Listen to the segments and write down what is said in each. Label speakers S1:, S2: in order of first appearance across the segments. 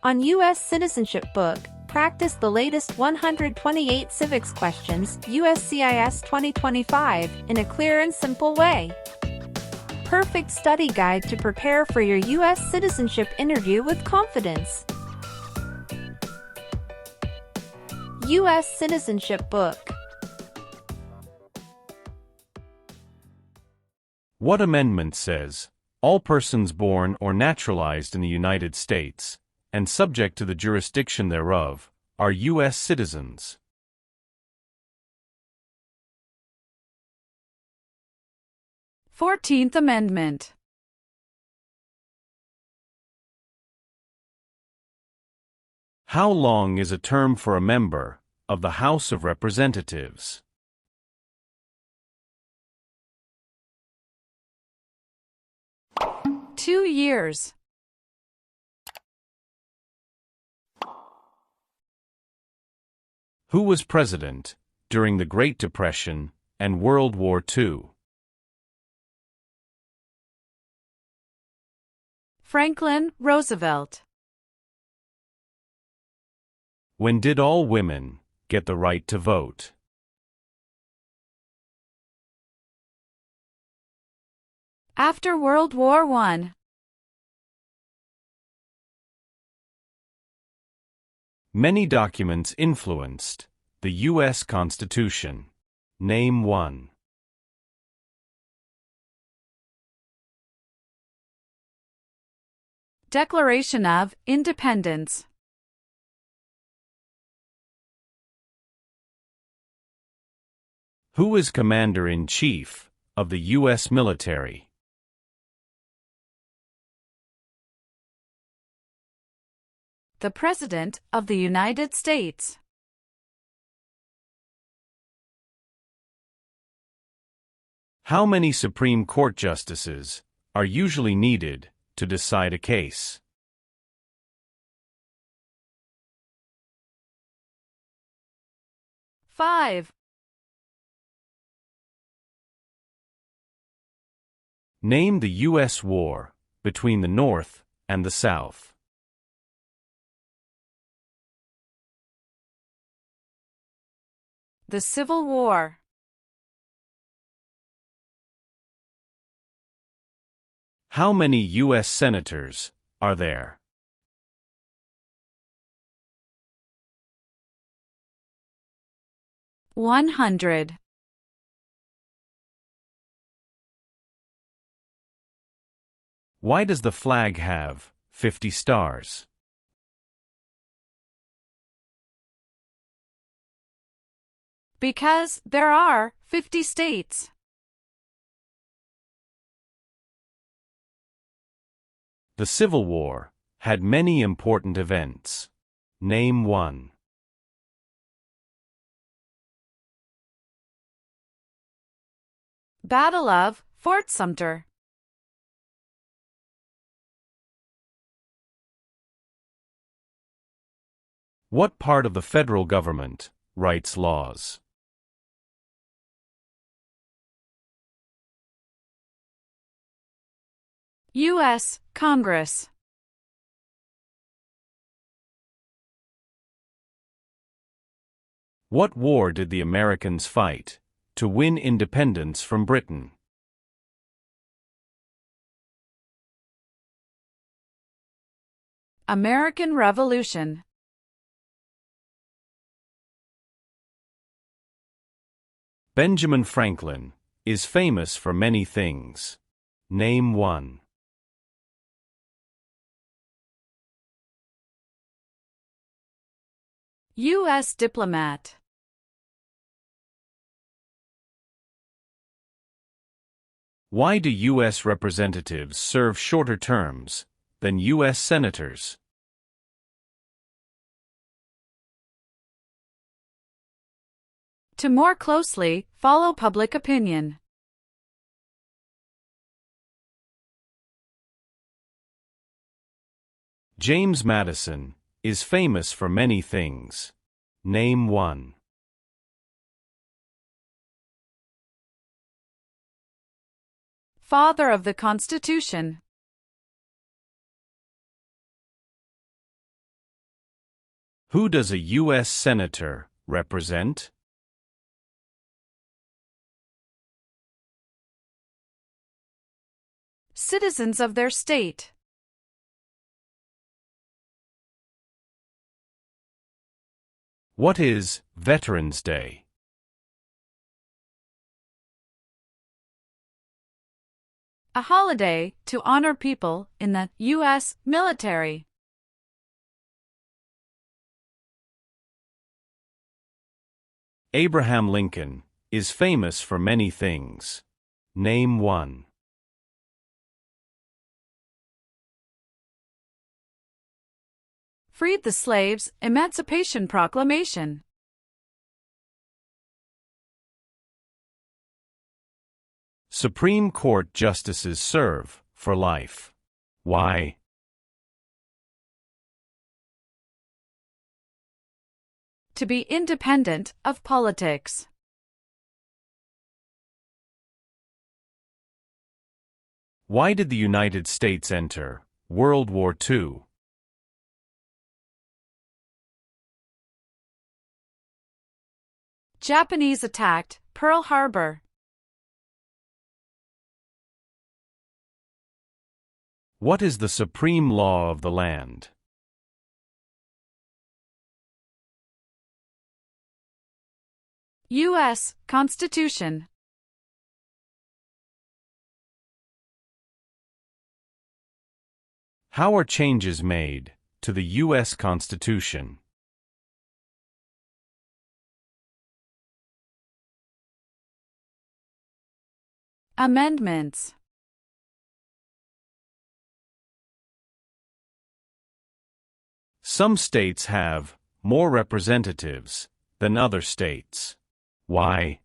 S1: On US Citizenship Book, practice the latest 128 civics questions, USCIS 2025, in a clear and simple way. Perfect study guide to prepare for your US citizenship interview with confidence. US Citizenship Book.
S2: What amendment says, all persons born or naturalized in the United States, and subject to the jurisdiction thereof, are U.S. citizens?
S3: Fourteenth Amendment.
S2: How long is a term for a member of the House of Representatives?
S3: Two years.
S2: Who was president during the Great Depression and World War II?
S3: Franklin Roosevelt.
S2: When did all women get the right to vote?
S3: After World War I.
S2: Many documents influenced the U.S. Constitution. Name one.
S3: Declaration of Independence.
S2: Who is Commander-in-Chief of the U.S. military?
S3: The President of the United States.
S2: How many Supreme Court justices are usually needed to decide a case?
S3: Five.
S2: Name the U.S. war between the North and the South.
S3: The Civil War.
S2: How many U.S. senators are there?
S3: $100.
S2: Why does the flag have 50 stars?
S3: Because there are 50 states.
S2: The Civil War had many important events. Name one.
S3: Battle of Fort Sumter.
S2: What part of the federal government writes laws?
S3: U.S. Congress.
S2: What war did the Americans fight to win independence from Britain?
S3: American Revolution.
S2: Benjamin Franklin is famous for many things. Name one.
S3: U.S. diplomat.
S2: Why do U.S. representatives serve shorter terms than U.S. senators?
S3: To more closely follow public opinion.
S2: James Madison is famous for many things. Name one.
S3: Father of the Constitution.
S2: Who does a U.S. Senator represent?
S3: Citizens of their state.
S2: What is Veterans Day?
S3: A holiday to honor people in the U.S. military.
S2: Abraham Lincoln is famous for many things. Name one.
S3: Freed the slaves, Emancipation Proclamation.
S2: Supreme Court justices serve for life. Why?
S3: To be independent of politics.
S2: Why did the United States enter World War II?
S3: Japanese attacked Pearl Harbor.
S2: What is the supreme law of the land?
S3: U.S. Constitution.
S2: How are changes made to the U.S. Constitution?
S3: Amendments.
S2: Some states have more representatives than other states. Why?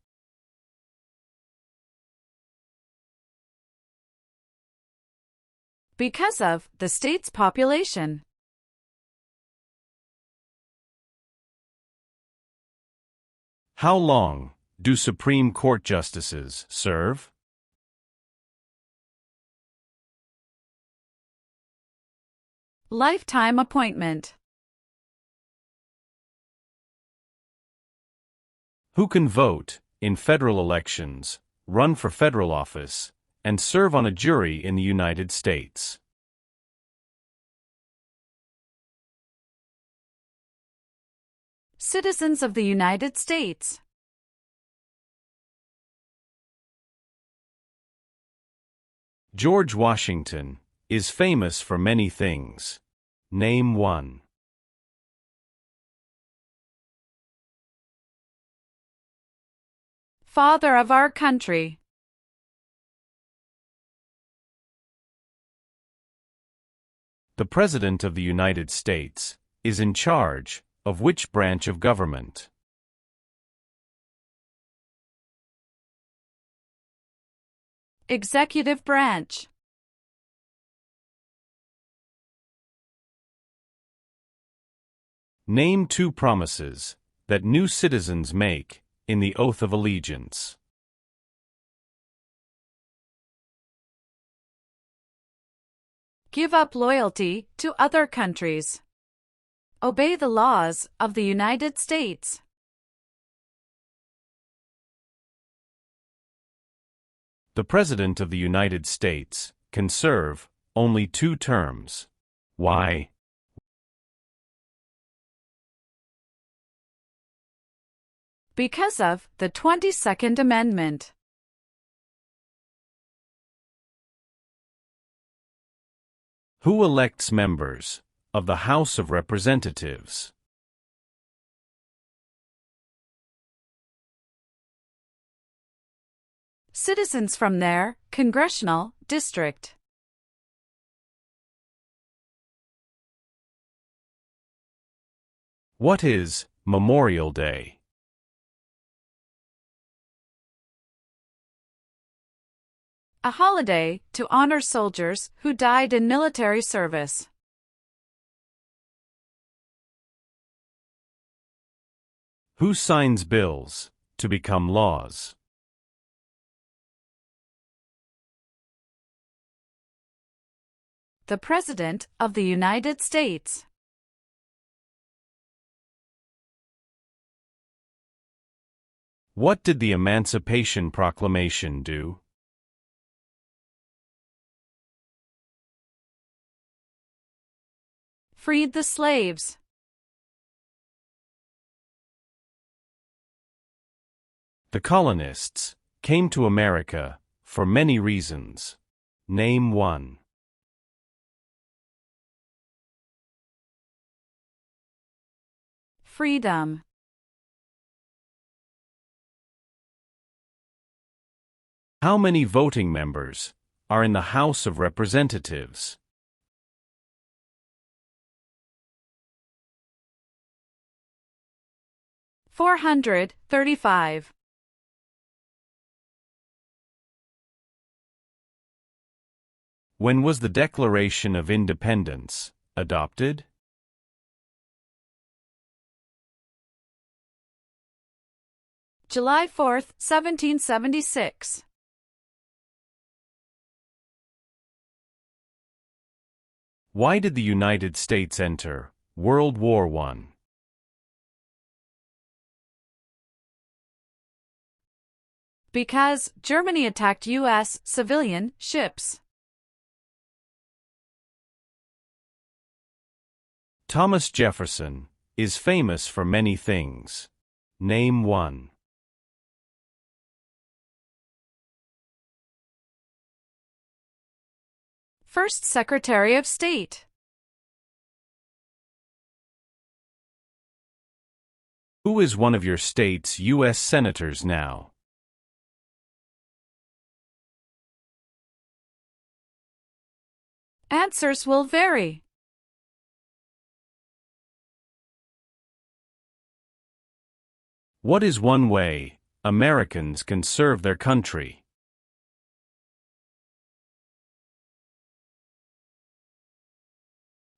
S3: Because of the state's population.
S2: How long do Supreme Court justices serve?
S3: Lifetime appointment.
S2: Who can vote in federal elections, run for federal office, and serve on a jury in the United States?
S3: Citizens of the United States.
S2: George Washington is famous for many things. Name one.
S3: Father of our country.
S2: The President of the United States is in charge of which branch of government?
S3: Executive branch.
S2: Name two promises that new citizens make in the oath of allegiance.
S3: Give up loyalty to other countries. Obey the laws of the United States.
S2: The President of the United States can serve only 2 terms. Why?
S3: Because of the 22nd Amendment.
S2: Who elects members of the House of Representatives?
S3: Citizens from their congressional district.
S2: What is Memorial Day?
S3: A holiday to honor soldiers who died in military service.
S2: Who signs bills to become laws?
S3: The President of the United States.
S2: What did the Emancipation Proclamation do?
S3: Freed the slaves.
S2: The colonists came to America for many reasons. Name one.
S3: Freedom.
S2: How many voting members are in the House of Representatives?
S3: $435.
S2: When was the Declaration of Independence adopted?
S3: July 4, 1776.
S2: Why did the United States enter World War I?
S3: Because Germany attacked U.S. civilian ships.
S2: Thomas Jefferson is famous for many things. Name one.
S3: First Secretary of State.
S2: Who is one of your state's U.S. senators now?
S3: Answers will vary.
S2: What is one way Americans can serve their country?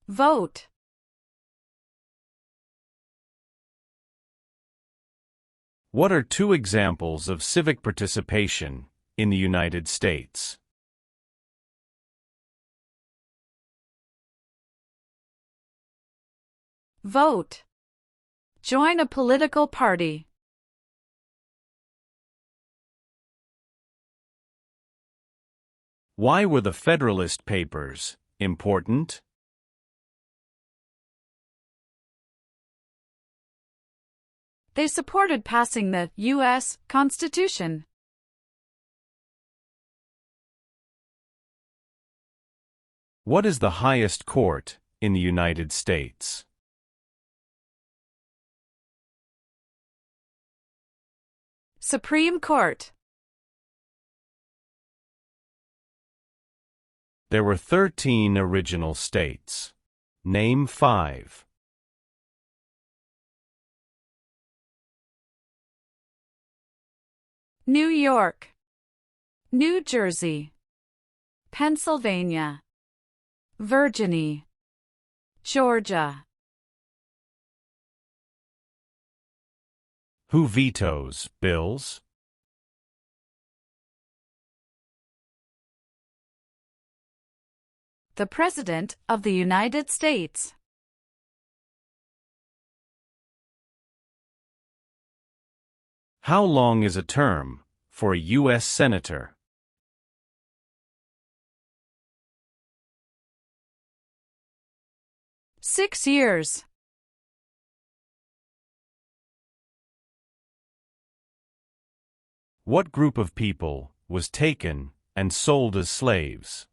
S3: Vote.
S2: What are two examples of civic participation in the United States?
S3: Vote. Join a political party.
S2: Why were the Federalist Papers important?
S3: They supported passing the U.S. Constitution.
S2: What is the highest court in the United States?
S3: Supreme Court.
S2: There were 13 original states. Name 5.
S3: New York, New Jersey, Pennsylvania, Virginia, Georgia.
S2: Who vetoes bills?
S3: The President of the United States.
S2: How long is a term for a U.S. Senator?
S3: Six years.
S2: What group of people was taken and sold as slaves?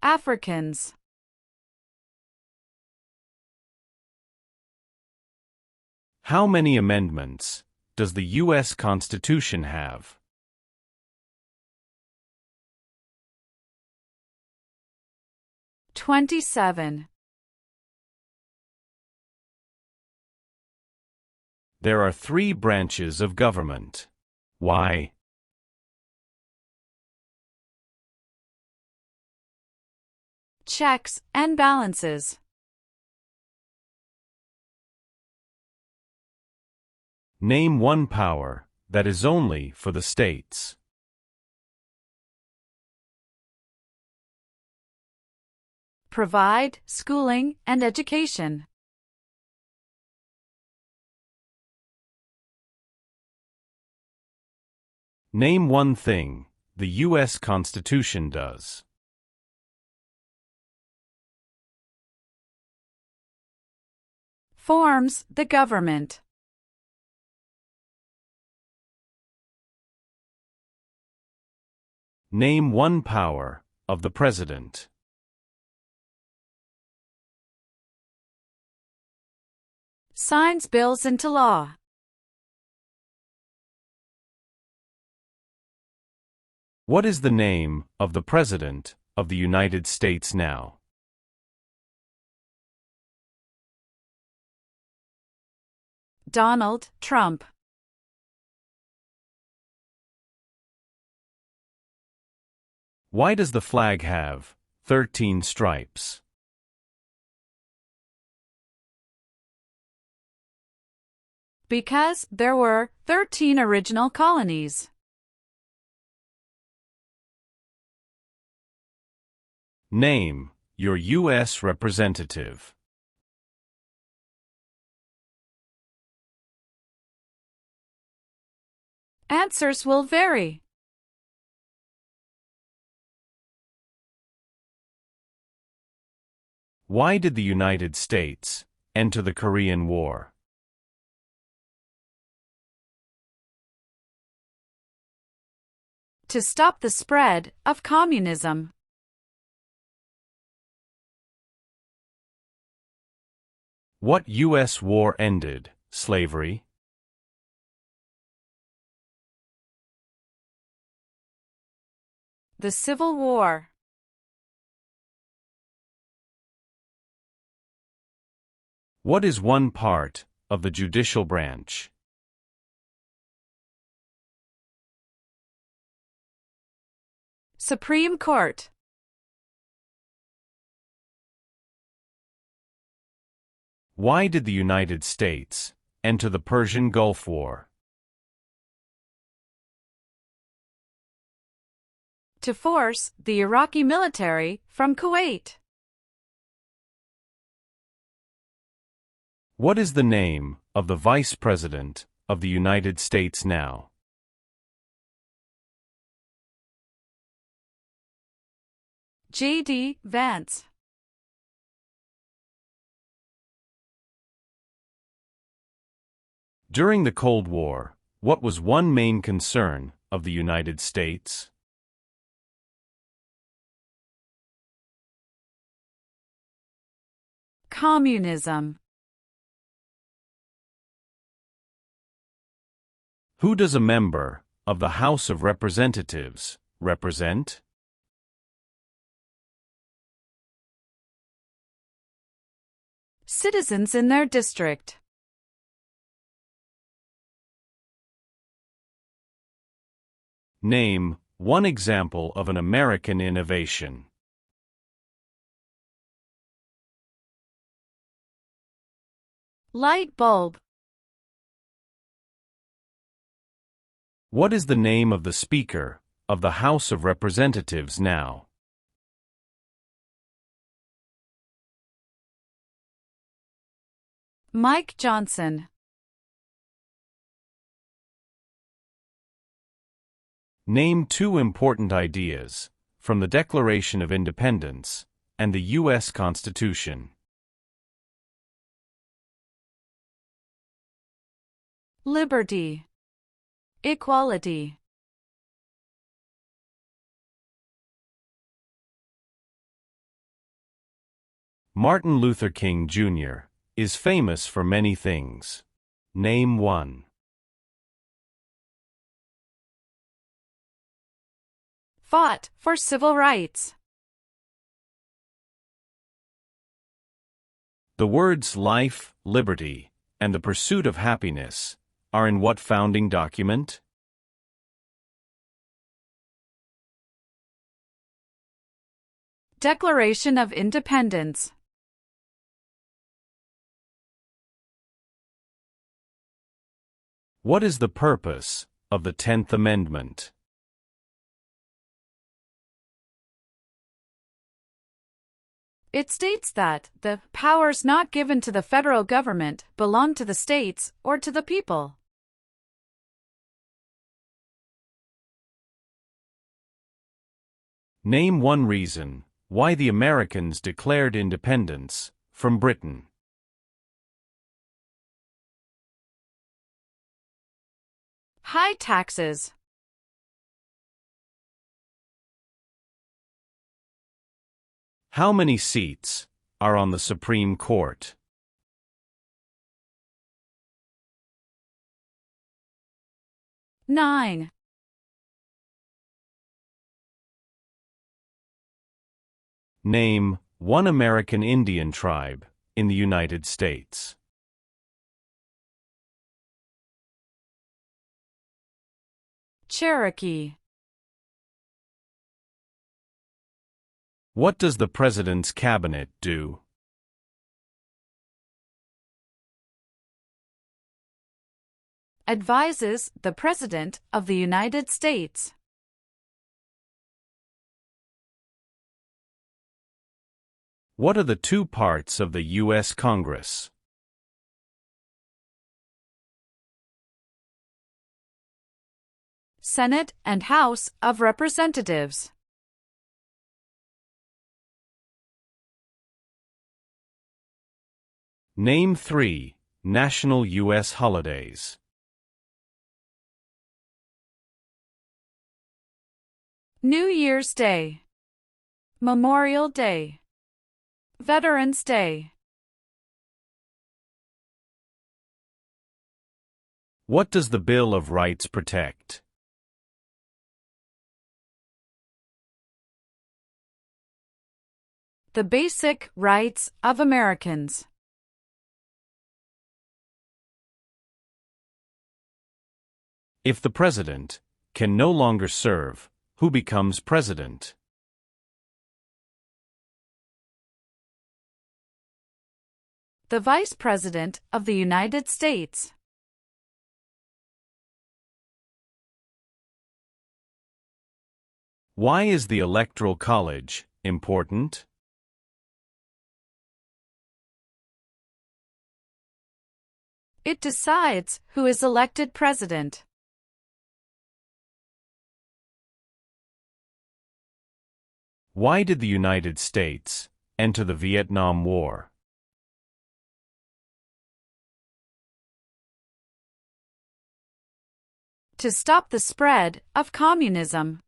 S3: Africans.
S2: How many amendments does the U.S. Constitution have?
S3: $27.
S2: There are 3 branches of government. Why?
S3: Checks and balances.
S2: Name one power that is only for the states.
S3: provide schooling and education.
S2: Name one thing the U.S. Constitution does.
S3: Forms the government.
S2: Name one power of the President.
S3: Signs bills into law.
S2: What is the name of the President of the United States now?
S3: Donald Trump.
S2: Why does the flag have 13 stripes?
S3: Because there were 13 original colonies.
S2: Name your U.S. representative.
S3: Answers will vary.
S2: Why did the United States enter the Korean War?
S3: To stop the spread of communism.
S2: What U.S. war ended slavery?
S3: The Civil War.
S2: What is one part of the judicial branch?
S3: Supreme Court.
S2: Why did the United States enter the Persian Gulf War?
S3: To force the Iraqi military from Kuwait.
S2: What is the name of the Vice President of the United States now?
S3: J.D. Vance.
S2: During the Cold War, what was one main concern of the United States?
S3: Communism.
S2: Who does a member of the House of Representatives represent?
S3: Citizens in their district.
S2: Name one example of an American innovation.
S3: Light bulb.
S2: What is the name of the Speaker of the House of Representatives now?
S3: Mike Johnson.
S2: Name two important ideas from the Declaration of Independence and the U.S. Constitution.
S3: Liberty. Equality.
S2: Martin Luther King, Jr. is famous for many things. Name one.
S3: Fought for civil rights.
S2: The words life, liberty, and the pursuit of happiness are in what founding document?
S3: Declaration of Independence.
S2: What is the purpose of the 10th Amendment?
S3: It states that the powers not given to the federal government belong to the states or to the people.
S2: Name one reason why the Americans declared independence from Britain.
S3: High taxes.
S2: How many seats are on the Supreme Court?
S3: Nine.
S2: Name one American Indian tribe in the United States.
S3: Cherokee.
S2: What does the President's Cabinet do?
S3: Advises the President of the United States.
S2: What are the two parts of the U.S. Congress?
S3: Senate and House of Representatives.
S2: Name three national U.S. holidays.
S3: New Year's Day, Memorial Day, Veterans Day.
S2: What does the Bill of Rights protect?
S3: The basic rights of Americans.
S2: If the President can no longer serve, who becomes President?
S3: The Vice President of the United States.
S2: Why is the Electoral College important?
S3: It decides who is elected president.
S2: Why did the United States enter the Vietnam War?
S3: To stop the spread of communism.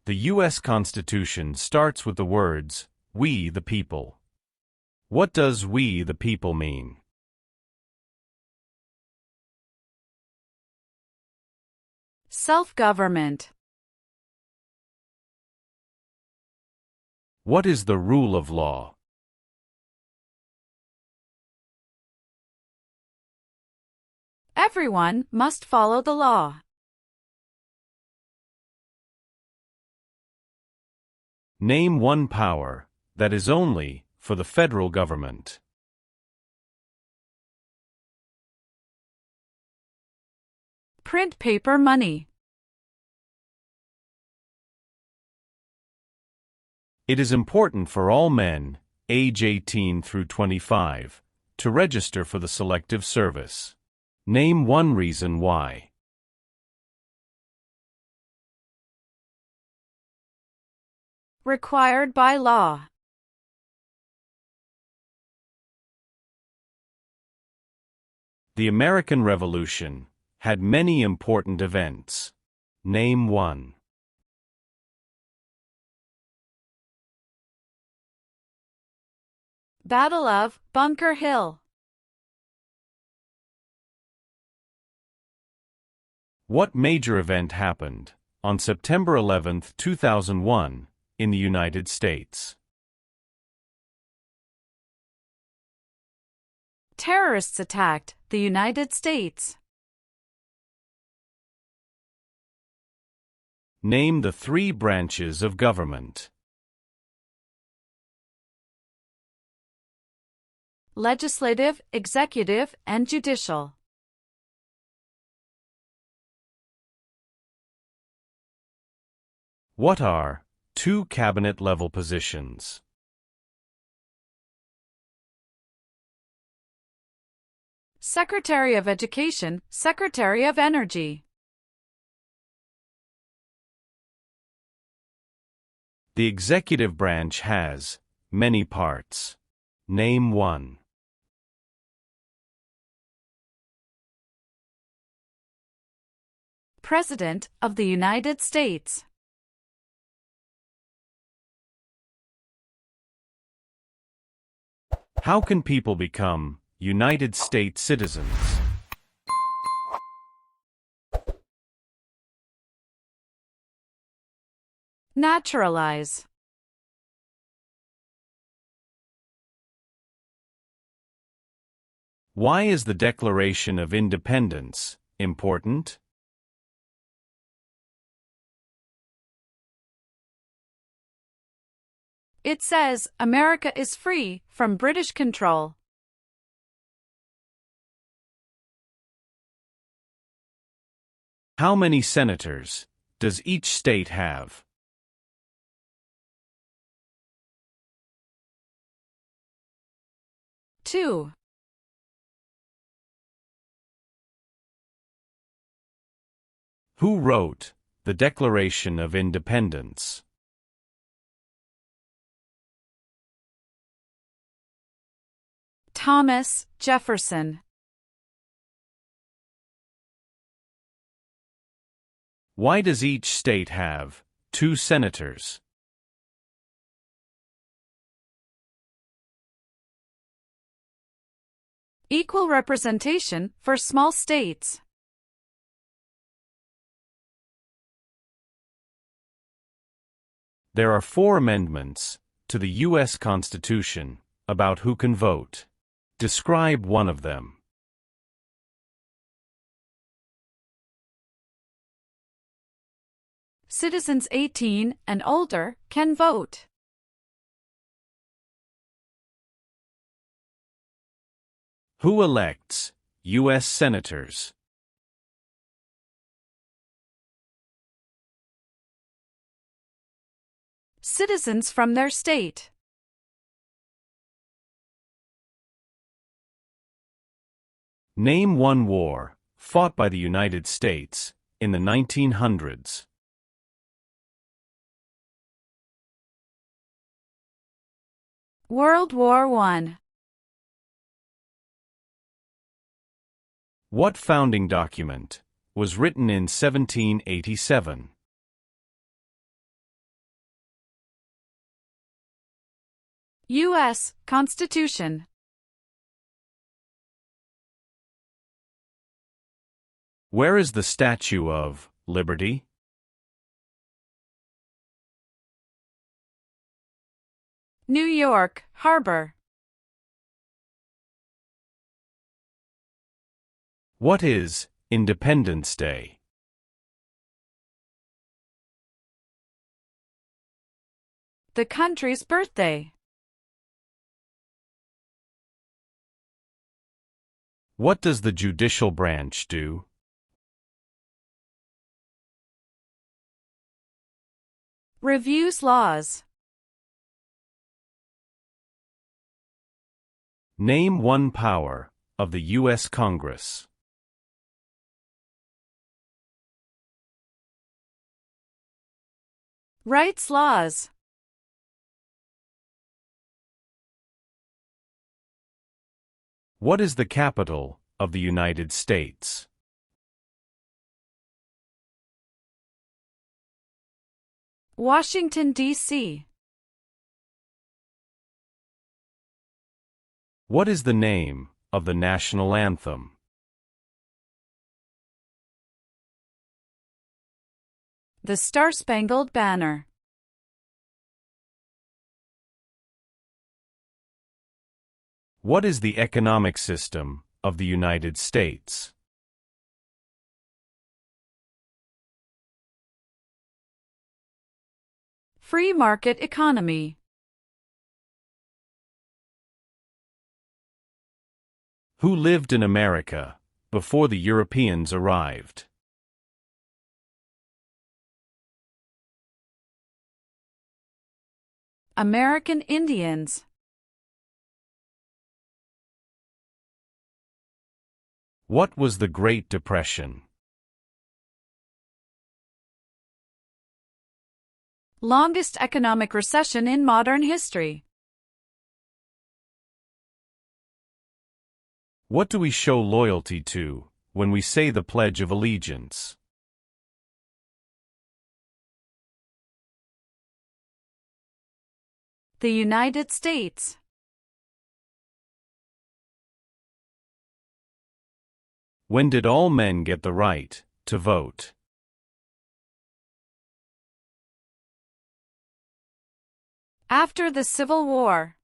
S2: The U.S. Constitution starts with the words, "We the people." What does "we the people" mean?
S3: Self-government.
S2: What is the rule of law?
S3: Everyone must follow the law.
S2: Name one power that is only for the federal government.
S3: Print paper money.
S2: It is important for all men, age 18 through 25, to register for the Selective Service. Name one reason why.
S3: Required by law.
S2: The American Revolution had many important events. Name one.
S3: Battle of Bunker Hill.
S2: What major event happened on September 11, 2001, in the United States?
S3: Terrorists attacked the United States.
S2: Name the three branches of government.
S3: Legislative, executive, and judicial.
S2: What are two cabinet-level positions?
S3: Secretary of Education, Secretary of Energy.
S2: The executive branch has many parts. Name one.
S3: President of the United States.
S2: How can people become United States citizens?
S3: Naturalize.
S2: Why is the Declaration of Independence important?
S3: It says America is free from British control.
S2: How many senators does each state have?
S3: Two.
S2: Who wrote the Declaration of Independence?
S3: Thomas Jefferson.
S2: Why does each state have two senators?
S3: Equal representation for small states.
S2: There are 4 amendments to the U.S. Constitution about who can vote. Describe one of them.
S3: Citizens 18 and older can vote.
S2: Who elects U.S. senators?
S3: Citizens from their state.
S2: Name one war fought by the United States in the 1900s.
S3: World War I.
S2: What founding document was written in 1787?
S3: U.S. Constitution.
S2: Where is the Statue of Liberty?
S3: New York Harbor.
S2: What is Independence Day?
S3: The country's birthday.
S2: What does the judicial branch do?
S3: Reviews laws.
S2: Name one power of the U.S. Congress.
S3: Writes laws.
S2: What is the capital of the United States?
S3: Washington, D.C.
S2: What is the name of the national anthem?
S3: The Star-Spangled Banner.
S2: What is the economic system of the United States?
S3: Free market economy.
S2: Who lived in America before the Europeans arrived?
S3: American Indians.
S2: What was the Great Depression?
S3: Longest economic recession in modern history.
S2: What do we show loyalty to when we say the Pledge of Allegiance?
S3: The United States.
S2: When did all men get the right to vote?
S3: After the Civil War.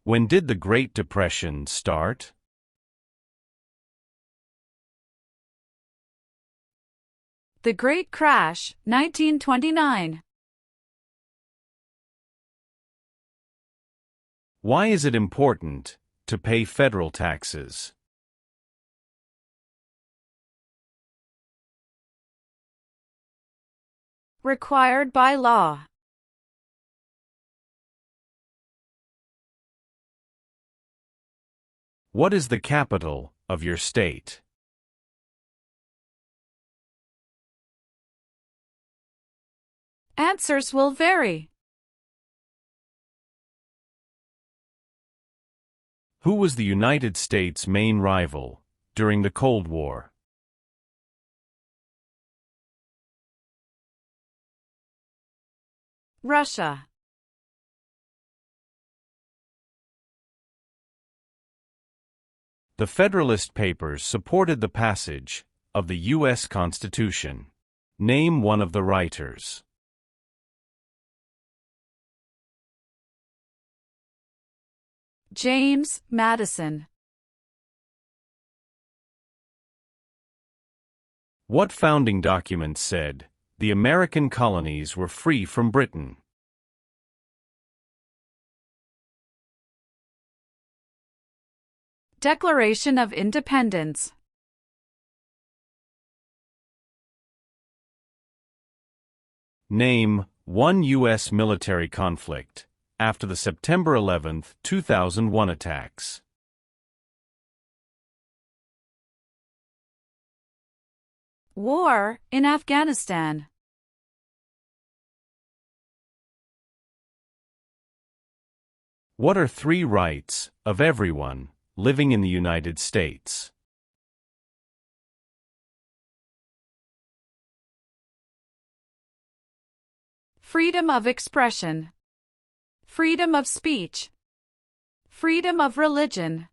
S2: When did the Great Depression start?
S3: The Great Crash, 1929.
S2: Why is it important to pay federal taxes?
S3: Required by law.
S2: What is the capital of your state?
S3: Answers will vary.
S2: Who was the United States' main rival during the Cold War?
S3: Russia.
S2: The Federalist Papers supported the passage of the U.S. Constitution. Name one of the writers.
S3: James Madison.
S2: What founding document said the American colonies were free from Britain?
S3: Declaration of Independence.
S2: Name one U.S. military conflict after the September 11, 2001 attacks.
S3: War in Afghanistan.
S2: What are three rights of everyone living in the United States?
S3: Freedom of expression. Freedom of speech. Freedom of religion.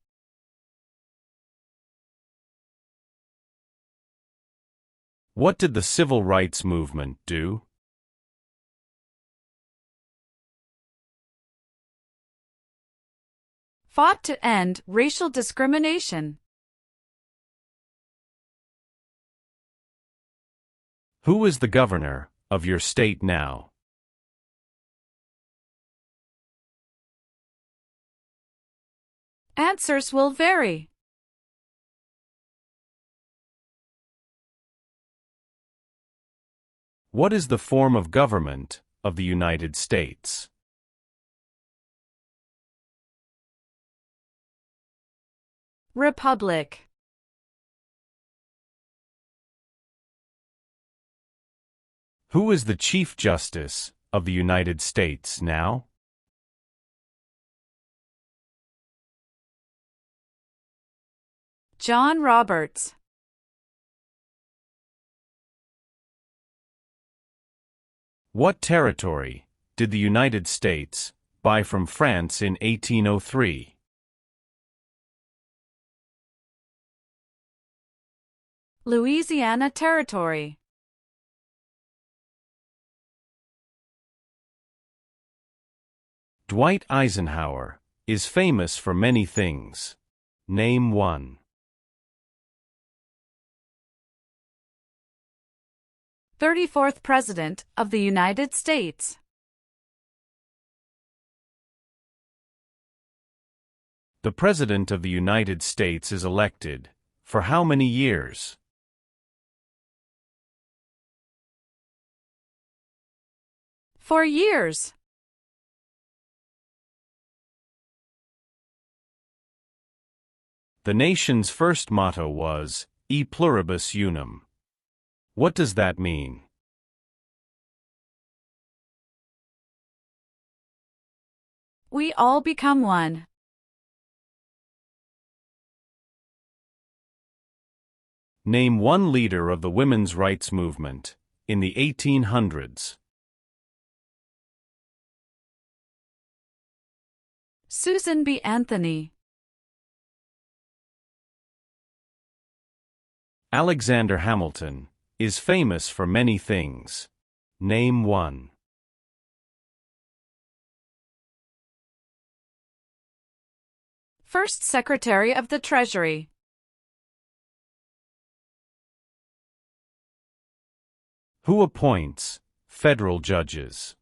S2: What did the Civil Rights Movement do?
S3: Fought to end racial discrimination.
S2: Who is the governor of your state now?
S3: Answers will vary.
S2: What is the form of government of the United States?
S3: Republic.
S2: Who is the Chief Justice of the United States now?
S3: John Roberts.
S2: What territory did the United States buy from France in 1803?
S3: Louisiana Territory.
S2: Dwight Eisenhower is famous for many things. Name one.
S3: 34th President of the United States.
S2: The President of the United States is elected for how many years?
S3: For years.
S2: The nation's first motto was, E pluribus unum. What does that mean?
S3: We all become one.
S2: Name one leader of the women's rights movement in the 1800s.
S3: Susan B. Anthony.
S2: Alexander Hamilton is famous for many things. Name one.
S3: First Secretary of the Treasury.
S2: Who appoints federal judges?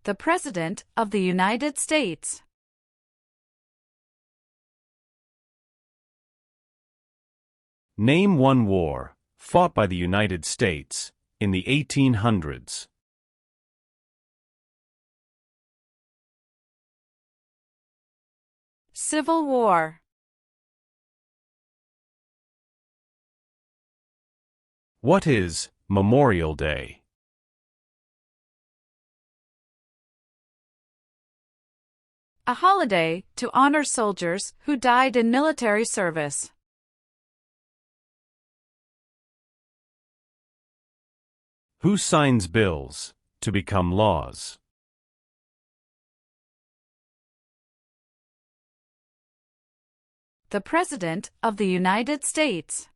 S3: The President of the United States.
S2: Name one war fought by the United States in the 1800s.
S3: Civil War.
S2: What is Memorial Day?
S3: A holiday to honor soldiers who died in military service.
S2: Who signs bills to become laws?
S3: The President of the United States.